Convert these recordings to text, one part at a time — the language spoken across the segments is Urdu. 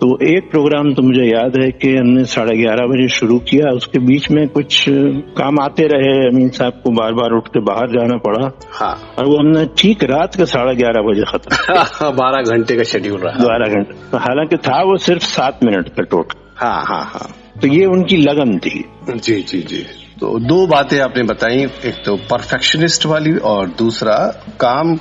تو ایک پروگرام تو مجھے یاد ہے کہ ہم نے 11:30 بجے شروع کیا، اس کے بیچ میں کچھ کام آتے رہے، امین صاحب کو بار بار اٹھ کے باہر جانا پڑا، ہاں اور وہ ہم نے ٹھیک رات کے 11:30 بجے ختم 12 گھنٹے کا شیڈیول رہا. 12 گھنٹے، حالانکہ تھا وہ صرف 7 منٹ کا ٹوٹل. ہاں ہاں ہاں تو یہ ان کی لگن تھی. جی جی جی. تو دو باتیں آپ نے بتائی، ایک تو پرفیکشنسٹ والی، اور دوسرا کام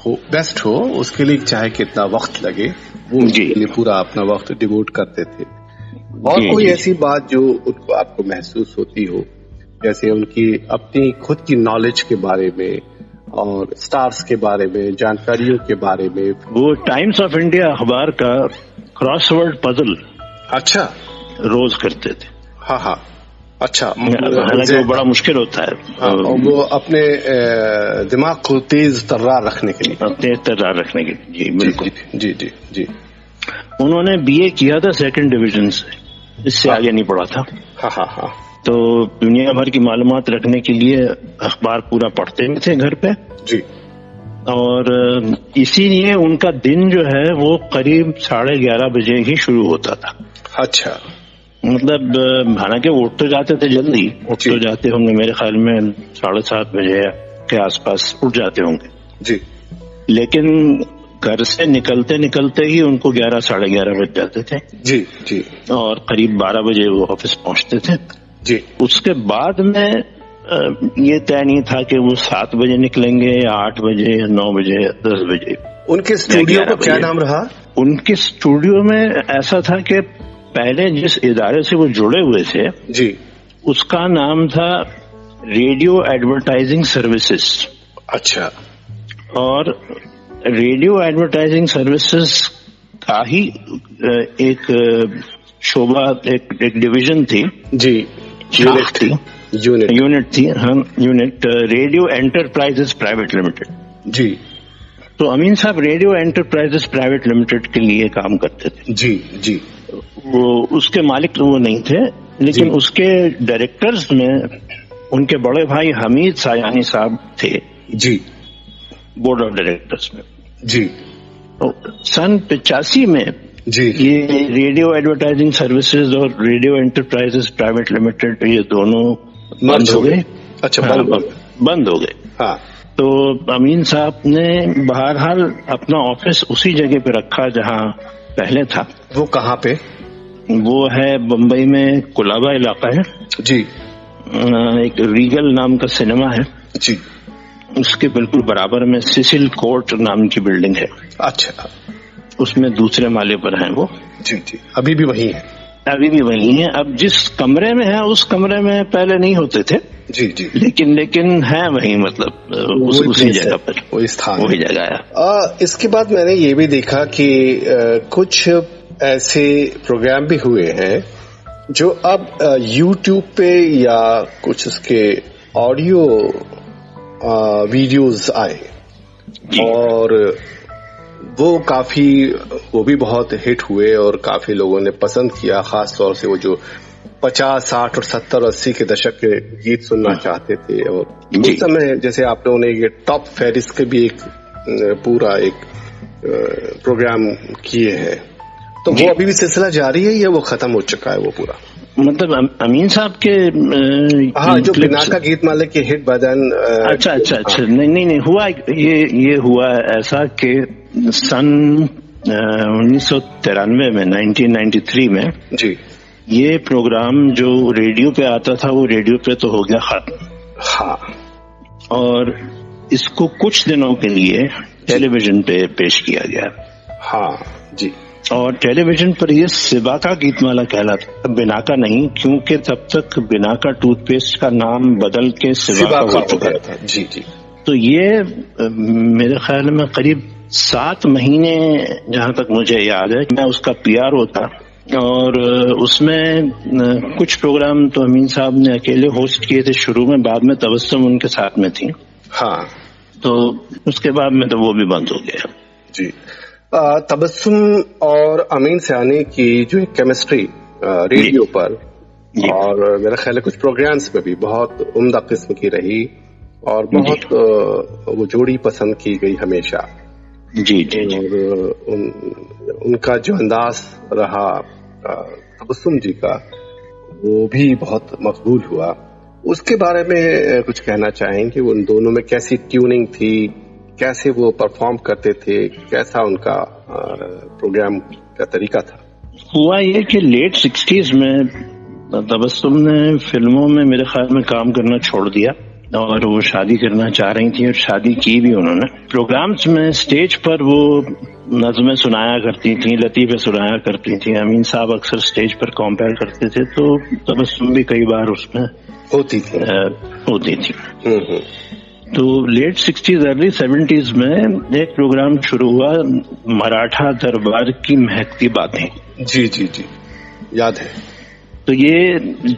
ہو بیسٹ ہو اس کے لیے چاہے کتنا وقت لگے وہ اس جی. کے لیے پورا اپنا وقت ڈیوٹ کرتے تھے. اور جی، کوئی جی. ایسی بات جو ان کو آپ کو محسوس ہوتی ہو، جیسے ان کی اپنی خود کی نالج کے بارے میں اور سٹارز کے بارے میں، جانکاریوں کے بارے میں؟ وہ ٹائمز آف انڈیا اخبار کا کراس ورڈ پزل اچھا. روز کرتے تھے. ہاں ہاں. اچھا. حالانکہ وہ بڑا مشکل ہوتا ہے. ہاں، اور وہ اپنے دماغ کو تیز ترار رکھنے کے لیے. تیز ترار رکھنے کے لیے. جی بالکل. جی جی جی. انہوں نے BA کیا تھا 2nd ڈویژن سے، اس سے آگے نہیں پڑھا تھا. ہاں ہاں ہاں. تو دنیا بھر کی معلومات رکھنے کے لیے اخبار پورا پڑھتے بھی تھے گھر پہ. جی. اور اسی لیے ان کا دن جو ہے وہ قریب 11:30 بجے ہی شروع ہوتا تھا. اچھا. مطلب حالانکہ وہ اٹھ تو جاتے تھے جلدی، اٹھ تو جاتے ہوں گے میرے خیال میں 7:30 بجے کے آس پاس اٹھ جاتے ہوں گے. جی. لیکن گھر سے نکلتے نکلتے ہی ان کو 11 ساڑھے 11 بج جاتے تھے. جی جی. اور قریب 12 بجے وہ آفس پہنچتے تھے. جی. اس کے بعد میں یہ طے نہیں تھا کہ وہ 7 بجے نکلیں گے یا 8 بجے یا 9 بجے یا 10 بجے. ان کے اسٹوڈیو کا کیا نام رہا؟ ان کے اسٹوڈیو میں ایسا تھا کہ پہلے جس ادارے سے وہ جڑے ہوئے تھے جی اس کا نام تھا ریڈیو ایڈورٹائزنگ سروسز. اچھا. اور ریڈیو ایڈورٹائزنگ سروسز کا ہی ایک شعبہ، ایک ڈویژن تھی. جی. یونٹ تھی. ہاں Unit Radio Enterprises Private Limited. جی. تو امین صاحب ریڈیو انٹرپرائزز پرائیویٹ لمیٹڈ کے لیے کام کرتے تھے. جی جی. وہ اس کے مالک تو وہ نہیں تھے، لیکن اس کے ڈائریکٹرز میں ان کے بڑے بھائی حمید سایانی صاحب تھے. جی. بورڈ آف ڈائریکٹرز میں. جی. سن 85 میں جی یہ ریڈیو ایڈورٹائزنگ سروسز اور ریڈیو انٹرپرائزز پرائیویٹ لمیٹڈ یہ دونوں بند ہو گئے. اچھا. بند ہو گئے. ہاں. تو امین صاحب نے بہرحال اپنا آفس اسی جگہ پہ رکھا جہاں پہلے تھا. وہ کہاں پہ؟ وہ ہے بمبئی میں کولابا علاقہ ہے. جی. ایک ریگل نام کا سنیما ہے. جی. اس کے بالکل برابر میں سیسل کورٹ نام کی بلڈنگ ہے. اچھا. اس میں دوسرے مالے پر ہیں وہ. جی جی. ابھی بھی وہی ہے؟ ابھی بھی وہی ہیں. اب جس کمرے میں ہے اس کمرے میں پہلے نہیں ہوتے تھے. جی جی. لیکن ہے وہی، مطلب اسی جگہ پر وہی جگہ ہے. اس کے بعد میں نے یہ بھی دیکھا کہ کچھ ایسے پروگرام بھی ہوئے ہیں جو اب یوٹیوب پہ یا کچھ اس کے آڈیو ویڈیوز آئے اور وہ بھی بہت ہٹ ہوئے اور کافی لوگوں نے پسند کیا، خاص طور سے وہ جو 50، 60 اور 70، 80 کے دشک کے گیت سننا چاہتے تھے. اور اس سمے جیسے آپ لوگوں نے یہ ٹاپ فہرست کے بھی ایک پورا ایک پروگرام کیے ہیں، تو وہ ابھی بھی سلسلہ جاری ہے یا وہ ختم ہو چکا ہے وہ پورا؟ مطلب امین صاحب کے ہاں جو بناکا گیت مالے کے ہٹ بدن. اچھا نہیں ہوا یہ ہوا ایسا کہ سن 1993 میں 1993 میں جی یہ پروگرام جو ریڈیو پہ آتا تھا وہ ریڈیو پہ تو ہو گیا ختم. ہاں. اور اس کو کچھ دنوں کے لیے ٹیلی ویژن پہ پیش کیا گیا. ہاں جی. اور ٹیلی ویژن پر یہ سباکا گیت مالا کہلاتا، بناکا نہیں، کیونکہ تب تک بناکا ٹوتھ پیسٹ کا نام بدل کے سباکا ہو چکا تھا. جی جی. تو یہ میرے خیال میں قریب 7 مہینے جہاں تک مجھے یاد ہے میں اس کا PR ہوتا، اور اس میں کچھ پروگرام تو امین صاحب نے اکیلے ہوسٹ کیے تھے شروع میں، بعد میں تبسم ان کے ساتھ میں تھی. ہاں. تو اس کے بعد میں تو وہ بھی بند ہو گیا. جی. تبسم اور امین سیانی کی جو کیمسٹری ریڈیو پر اور میرا خیال ہے کچھ پروگرامز میں بھی بہت عمدہ قسم کی رہی اور بہت وہ جوڑی پسند کی گئی ہمیشہ. جی جی جی اور ان کا جو انداز رہا تبسم جی کا وہ بھی بہت مقبول ہوا. اس کے بارے میں کچھ کہنا چاہیں گے؟ ان دونوں میں کیسی ٹیوننگ تھی، کیسے وہ پرفارم کرتے تھے، کیسا ان کا پروگرام کا طریقہ تھا؟ ہوا یہ کہ لیٹ 60s میں تبسم نے فلموں میں میرے خیال میں کام کرنا چھوڑ دیا اور وہ شادی کرنا چاہ رہی تھی اور شادی کی بھی انہوں نے. پروگرامز میں اسٹیج پر وہ نظمیں سنایا کرتی تھیں، لطیفے سنایا کرتی تھیں. امین صاحب اکثر اسٹیج پر کمپیئر کرتے تھے تو تبسم بھی کئی بار اس میں ہوتی تھی. تو لیٹ 60s ارلی 70s میں ایک پروگرام شروع ہوا، مراٹھا دربار کی مہکتی باتیں. جی جی جی یاد ہے. تو یہ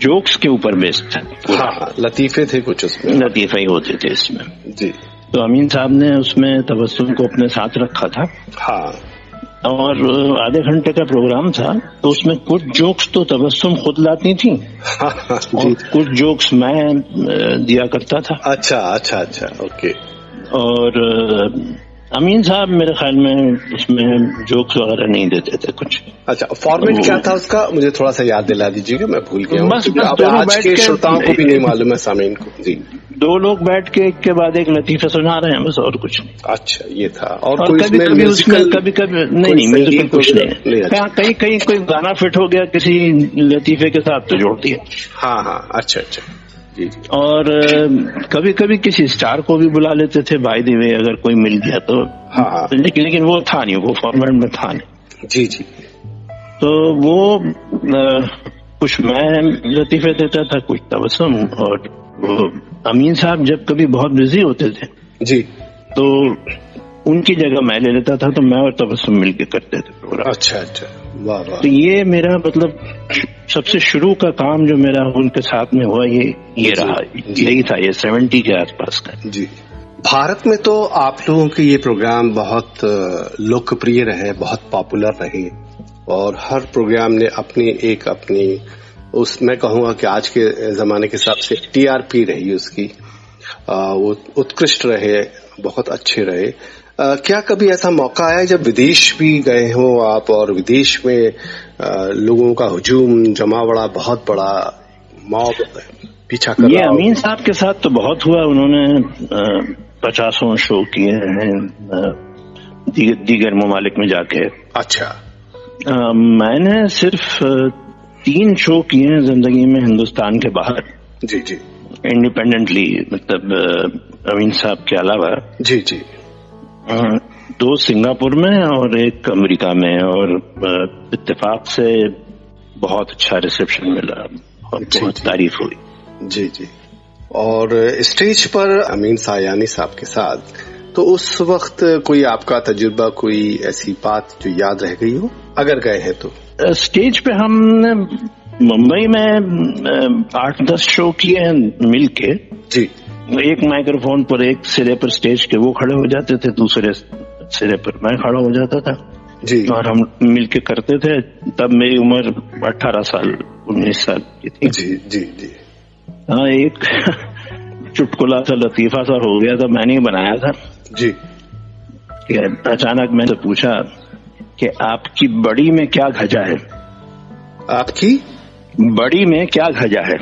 جوکس کے اوپر بیسڈ تھا. ہاں لطیفے تھے کچھ اس میں، لطیفے ہی ہوتے تھے اس میں. جی. تو امین صاحب نے اس میں تبسم کو اپنے ساتھ رکھا تھا. ہاں. اور آدھے گھنٹے کا پروگرام تھا تو اس میں کچھ جوکس تو تبسم خود لاتی تھیں اور کچھ جوکس میں دیا کرتا تھا. اچھا اچھا اچھا اوکے. اور امین صاحب میرے خیال میں اس میں جوکس وغیرہ نہیں دیتے تھے کچھ. اچھا فارمیٹ کیا تھا اس کا؟ مجھے تھوڑا سا یاد دلا دیجیے گا، میں بھول گیا ہوں. بس آج کے شروتاؤں کو بھی نہیں معلوم ہے، سامعین کو. جی. دو لوگ بیٹھ کے ایک کے بعد ایک لطیفہ سنا رہے ہیں بس، اور کچھ. اچھا یہ تھا. اور کبھی کبھی اس میں کبھی نہیں میوزیکل کچھ نہیں. کہیں کہیں کوئی گانا فٹ ہو گیا کسی لطیفے کے ساتھ تو جوڑ دیا. ہاں ہاں اچھا اچھا. جی جی. اور کبھی کبھی کسی اسٹار کو بھی بلا لیتے تھے بائی دی وے اگر کوئی مل گیا تو. ہاں لیکن وہ تھا نہیں، وہ فارمیٹ میں تھا نہیں. جی جی. تو وہ کچھ میں لطیفے دیتا تھا، کچھ تبسم. اور امین صاحب جب کبھی بہت بزی ہوتے تھے جی تو ان کی جگہ میں لے لیتا تھا تو میں اور تبسم مل کے کرتے تھے پروگرام. اچھا اچھا. واہ واہ. تو یہ میرا مطلب سب سے شروع کا کام جو میرا ان کے ساتھ میں ہوا یہ رہا. یہی تھا، یہ 70 کے آس پاس کا. جی. بھارت میں تو آپ لوگوں کے یہ پروگرام بہت لوکپریہ رہے، بہت پاپولر رہے اور ہر پروگرام نے اپنی اس میں کہوں گا کہ آج کے زمانے کے حساب سے TRP رہی اس کی، وہ اتکرشٹ رہے، بہت اچھے رہے. کیا کبھی ایسا موقع آیا جب ودیش بھی گئے ہوں آپ اور ودیش میں لوگوں کا ہجوم جماوڑا بہت بڑا موب پیچھا کر رہا؟ یہ امین صاحب کے ساتھ تو بہت ہوا. انہوں نے 50 شو کیے ہیں دیگر ممالک میں جا کے. اچھا. میں نے صرف 3 شو کیے ہیں زندگی میں ہندوستان کے باہر. جی جی. انڈیپینڈنٹلی، مطلب امین صاحب کے علاوہ. جی جی. 2 سنگاپور میں اور 1 امریکہ میں، اور اتفاق سے بہت اچھا ریسیپشن ملا اور بہت تعریف ہوئی. جی جی. اور اسٹیج پر امین سایانی صاحب کے ساتھ تو اس وقت کوئی آپ کا تجربہ، کوئی ایسی بات جو یاد رہ گئی ہو اگر گئے ہیں تو؟ اسٹیج پہ ہم نے ممبئی میں 8-10 شو کیے ہیں مل کے. جی. ایک مائکرو فون پر ایک سرے پر اسٹیج کے وہ کھڑے ہو جاتے تھے، دوسرے سرے پر میں کھڑا ہو جاتا تھا. جی. اور ہم مل کے کرتے تھے. تب میری عمر 18 سال 19 سال کی تھی. جی جی جی. ہاں ایک چٹکلا سا لطیفہ سا ہو گیا تھا، میں نے بنایا تھا. جی. کہ اچانک میں نے پوچھا کہ آپ کی بڑی میں کیا گھجا ہے؟ آپ کی بڑی میں کیا گھجا ہے؟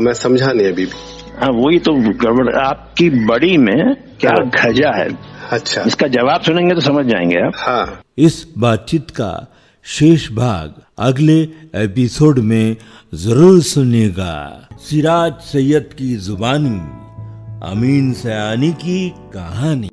میں سمجھا نہیں ابھی بھی. ہاں وہی تو گڑبڑ. آپ کی بڑی میں کیا گھجا ہے؟ اچھا. اس کا جواب سنیں گے تو سمجھ جائیں گے آپ. ہاں. اس بات چیت کا شیش بھاگ اگلے ایپیسوڈ میں ضرور سنیے گا. سراج سید کی زبانی، امین سیانی کی کہانی.